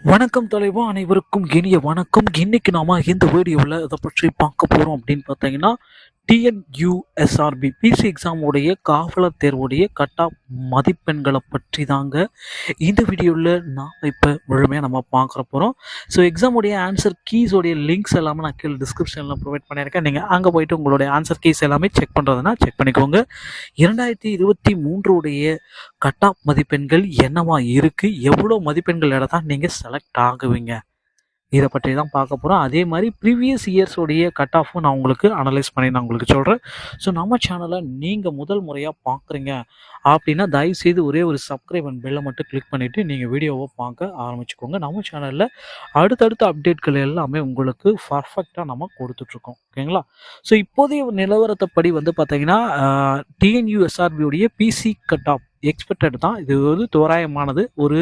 வணக்கம் தலைவா, அனைவருக்கும் இனிய வணக்கம். இன்னைக்கு நாம இந்த வீடியோவில் இதை பற்றி பார்க்க போகிறோம் அப்படின்னு பார்த்தீங்கன்னா, டிஎன்யூஎஸ்ஆர்பி பிசி எக்ஸாமுடைய காவலர் தேர்வுடைய கட் ஆஃப் மதிப்பெண்களை பற்றி தாங்க இந்த வீடியோவில் நாம் இப்போ முழுமையாக நம்ம பார்க்குற போகிறோம். ஸோ எக்ஸாமுடைய ஆன்சர் கீஸோடைய லிங்க்ஸ் எல்லாமே நான் கீழே டிஸ்கிரிப்ஷனில் ப்ரொவைட் பண்ணியிருக்கேன். நீங்கள் அங்கே போயிட்டு உங்களுடைய ஆன்சர் கீஸ் எல்லாமே செக் பண்ணுறதுனா செக் பண்ணிக்கோங்க. 2023 கட் ஆஃப் மதிப்பெண்கள் என்னவா இருக்குது, எவ்வளோ மதிப்பெண்கள் எடுத்தால் நீங்கள் செலக்ட் ஆகுவீங்க, இதை பற்றி தான் பார்க்க போகிறோம். அதே மாதிரி ப்ரீவியஸ் இயர்ஸோடைய கட் ஆஃபும் நான் உங்களுக்கு அனலைஸ் பண்ணி நான் உங்களுக்கு சொல்கிறேன். ஸோ நம்ம சேனலை நீங்கள் முதல் முறையாக பார்க்குறீங்க அப்படின்னா தயவுசெய்து ஒரே ஒரு சப்ஸ்கிரைப் அண்ட் பெல்லை மட்டும் கிளிக் பண்ணிவிட்டு நீங்கள் வீடியோவை பார்க்க ஆரம்பிச்சுக்கோங்க. நம்ம சேனலில் அடுத்தடுத்த அப்டேட்கள் எல்லாமே உங்களுக்கு பர்ஃபெக்டாக நம்ம கொடுத்துட்ருக்கோம். ஓகேங்களா? ஸோ இப்போதைய நிலவரத்தைப்படி பார்த்தீங்கன்னா டிஎன்யூஎஸ்ஆர்பியோடைய பிசி கட் ஆஃப் எக்ஸ்பெக்டட் தான். இது தோராயமானது ஒரு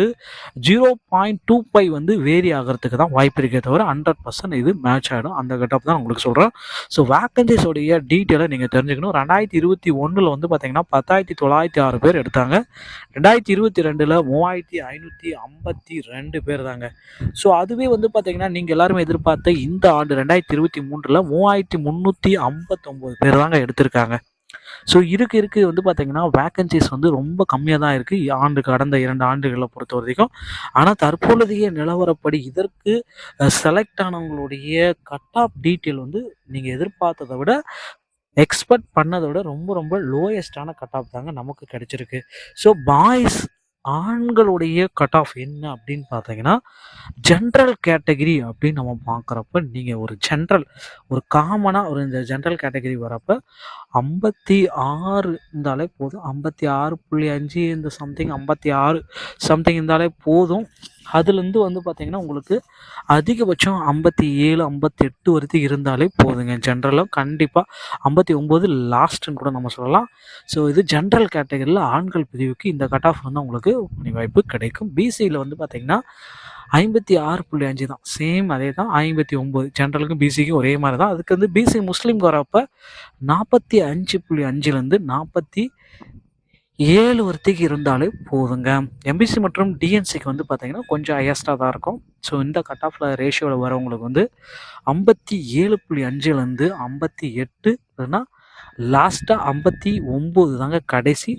0.25 வேரி ஆகிறதுக்கு தான் வாய்ப்பு இருக்கே தவிர 100% இது மேட்ச் ஆகிடும். அந்த கட்டப் தான் உங்களுக்கு சொல்கிறேன். ஸோ வேக்கன்சிஸோடைய டீட்டெயிலை நீங்கள் தெரிஞ்சுக்கணும். 2021 பார்த்தீங்கன்னா 10,906 பேர் எடுத்தாங்க. 2022 3,552 பேர் தாங்க. ஸோ அதுவே பார்த்தீங்கன்னா நீங்கள் எல்லாருமே எதிர்பார்த்த இந்த ஆண்டு 2023 3,359 பேர் தாங்க எடுத்திருக்காங்க. ஸோ இருக்கு பார்த்தீங்கன்னா வேக்கன்சிஸ் ரொம்ப கம்மியாக தான் இருக்குது கடந்த 2 ஆண்டுகளை பொறுத்த வரைக்கும். ஆனால் தற்பொழுதைய நிலவரப்படி இதற்கு செலக்ட் ஆனவங்களுடைய கட் ஆஃப் டீட்டெயில் நீங்கள் எதிர்பார்த்ததை விட எக்ஸ்பெக்ட் பண்ணதை விட ரொம்ப லோயஸ்டான கட் ஆஃப் தாங்க நமக்கு கிடைச்சிருக்கு. ஸோ ஆண்களுடைய கட் ஆஃப் என்ன அப்படின்னு பார்த்தீங்கன்னா, ஜென்ரல் கேட்டகிரி அப்படின்னு நம்ம பார்க்குறப்ப நீங்கள் ஒரு காமனாக இந்த ஜென்ரல் கேட்டகிரி வரப்போ 56 இருந்தாலே போதும். 56.5 இந்த சம்திங் 56 சம்திங் இருந்தாலே போதும். அதுலேருந்து பார்த்தீங்கன்னா உங்களுக்கு அதிகபட்சம் 57 58 வரைக்கும் இருந்தாலே போதுங்க. ஜென்ரலாக கண்டிப்பாக 59 லாஸ்ட்டுன்னு கூட நம்ம சொல்லலாம். ஸோ இது ஜென்ரல் கேட்டகரியில் ஆண்கள் பிரிவுக்கு இந்த கட் ஆஃப் உங்களுக்கு வாய்ப்பு கிடைக்கும். பிசியில் பார்த்தீங்கன்னா 56.5 தான், சேம் அதே தான். 59 ஜென்ரலுக்கும் பிசிக்கும் ஒரே மாதிரி தான். அதுக்கு பிசி முஸ்லீம் வரப்போ 45.5லேருந்து 47 வரைக்கும் இருந்தாலே போதுங்க. எம்பிசி மற்றும் டிஎன்சிக்கு பார்த்தீங்கன்னா கொஞ்சம் ஹையஸ்டாக தான் இருக்கும். ஸோ இந்த கட் ஆஃபில் ரேஷியோவில் வரவங்களுக்கு 57.5லேருந்து 58 இல்லைன்னா லாஸ்ட்டாக 59 தாங்க கடைசி.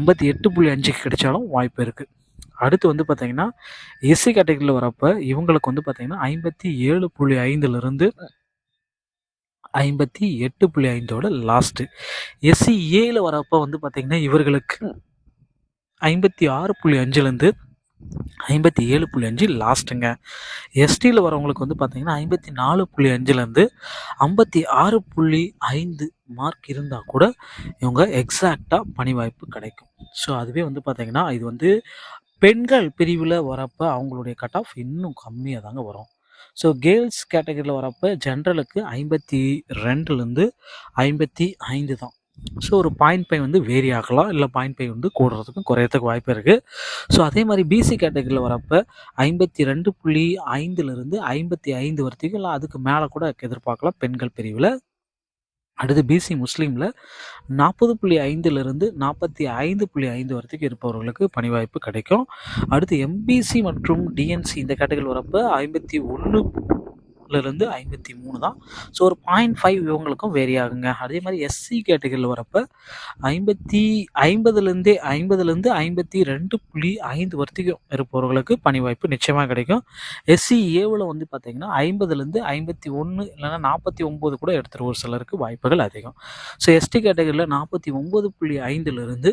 58.5க்கு கிடைச்சாலும் வாய்ப்பு இருக்குது. அடுத்து பார்த்தீங்கன்னா எஸ்சி கேட்டகரியில் வரப்போ இவங்களுக்கு பார்த்தீங்கன்னா 57.5லேருந்து 58.5 லாஸ்ட்டு. எஸ்சி ஏல வரப்போ பார்த்தீங்கன்னா இவர்களுக்கு 56.5லேருந்து 57.5 லாஸ்ட்டுங்க. எஸ்டியில் வரவங்களுக்கு பார்த்தீங்கன்னா 54.5லேருந்து 56.5 மார்க் இருந்தால் கூட இவங்க எக்ஸாக்டாக பணி வாய்ப்பு கிடைக்கும். ஸோ அதுவே பார்த்தீங்கன்னா இது பெண்கள் பிரிவில் வரப்போ அவங்களுடைய கட் ஆஃப் இன்னும் கம்மியாக தாங்க வரும். ஸோ கேர்ள்ஸ் கேட்டகரியில் வரப்போ ஜென்ரலுக்கு 52லேருந்து 55 தான். ஸோ ஒரு 0.5 வேரி ஆகலாம், இல்லை 0.5 கூடுறதுக்கும் குறையறதுக்கு வாய்ப்பு இருக்குது. ஸோ அதே மாதிரி பிசி கேட்டகரியில் வரப்போ 52.5லேருந்து 55 வரைக்கும், இல்லை அதுக்கு மேலே கூட எதிர்பார்க்கலாம் பெண்கள் பிரிவில். அடுத்து பிசி முஸ்லீமில் 40.5லேருந்து 45.5 வரைக்கும் இருப்பவர்களுக்கு பணி வாய்ப்பு கிடைக்கும். அடுத்து எம்பிசி மற்றும் டிஎன்சி இந்த கேட்டகரி வரப்போ 51லேருந்து 53 தான். ஸோ ஒரு 0.5 இவங்களுக்கும் வேரி ஆகுங்க. அதே மாதிரி எஸ்சி கேட்டகரியில் வரப்போ 50லேருந்து 52.5 வரைக்கும் இருப்பவர்களுக்கு பணி வாய்ப்பு நிச்சயமாக கிடைக்கும். எஸ்சி ஏவில் பார்த்தீங்கன்னா 50லேருந்து 51 இல்லைன்னா 49 கூட எடுத்துகிற ஒரு சிலருக்கு வாய்ப்புகள் அதிகம். ஸோ எஸ்டி கேட்டகரியில் 49.5லேருந்து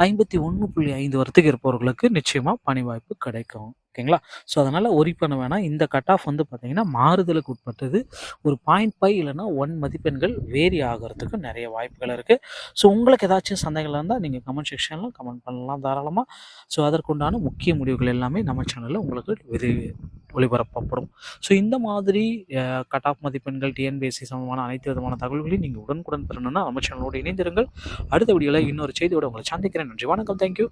51.5 வரைக்கும் இருப்பவர்களுக்கு நிச்சயமாக பணி வாய்ப்பு கிடைக்கும். ஓகேங்களா? ஸோ அதனால் ஒரி பண்ண வேணாம். இந்த கட் ஆஃப் பார்த்தீங்கன்னா மாறுதலுக்கு உட்பட்டது. ஒரு 0.5 இல்லைன்னா 1 மதிப்பெண்கள் வேரி ஆகிறதுக்கு நிறைய வாய்ப்புகள் இருக்குது. ஸோ உங்களுக்கு ஏதாச்சும் சந்தேகங்கள் இருந்தால் நீங்கள் கமெண்ட் செக்ஷனில் கமெண்ட் பண்ணலாம் தாராளமாக. ஸோ அதற்குண்டான முக்கிய முடிவுகள் எல்லாமே நம்ம சேனலில் உங்களுக்கு ஒளிபரப்பப்படும். ஸோ இந்த மாதிரி கட் ஆஃப் மதிப்பெண்கள் டிஎன்பிஎஸ்சி சம்பந்தமான அனைத்து விதமான தகவல்களையும் நீங்கள் உடனுக்குடன் பெறணும்னா நம்ம சேனலோடு இணைந்திருங்கள். அடுத்த வீடியோவில் இன்னொரு செய்தியோடு உங்களை சந்திக்கிறேன். நன்றி, வணக்கம், தேங்க்யூ.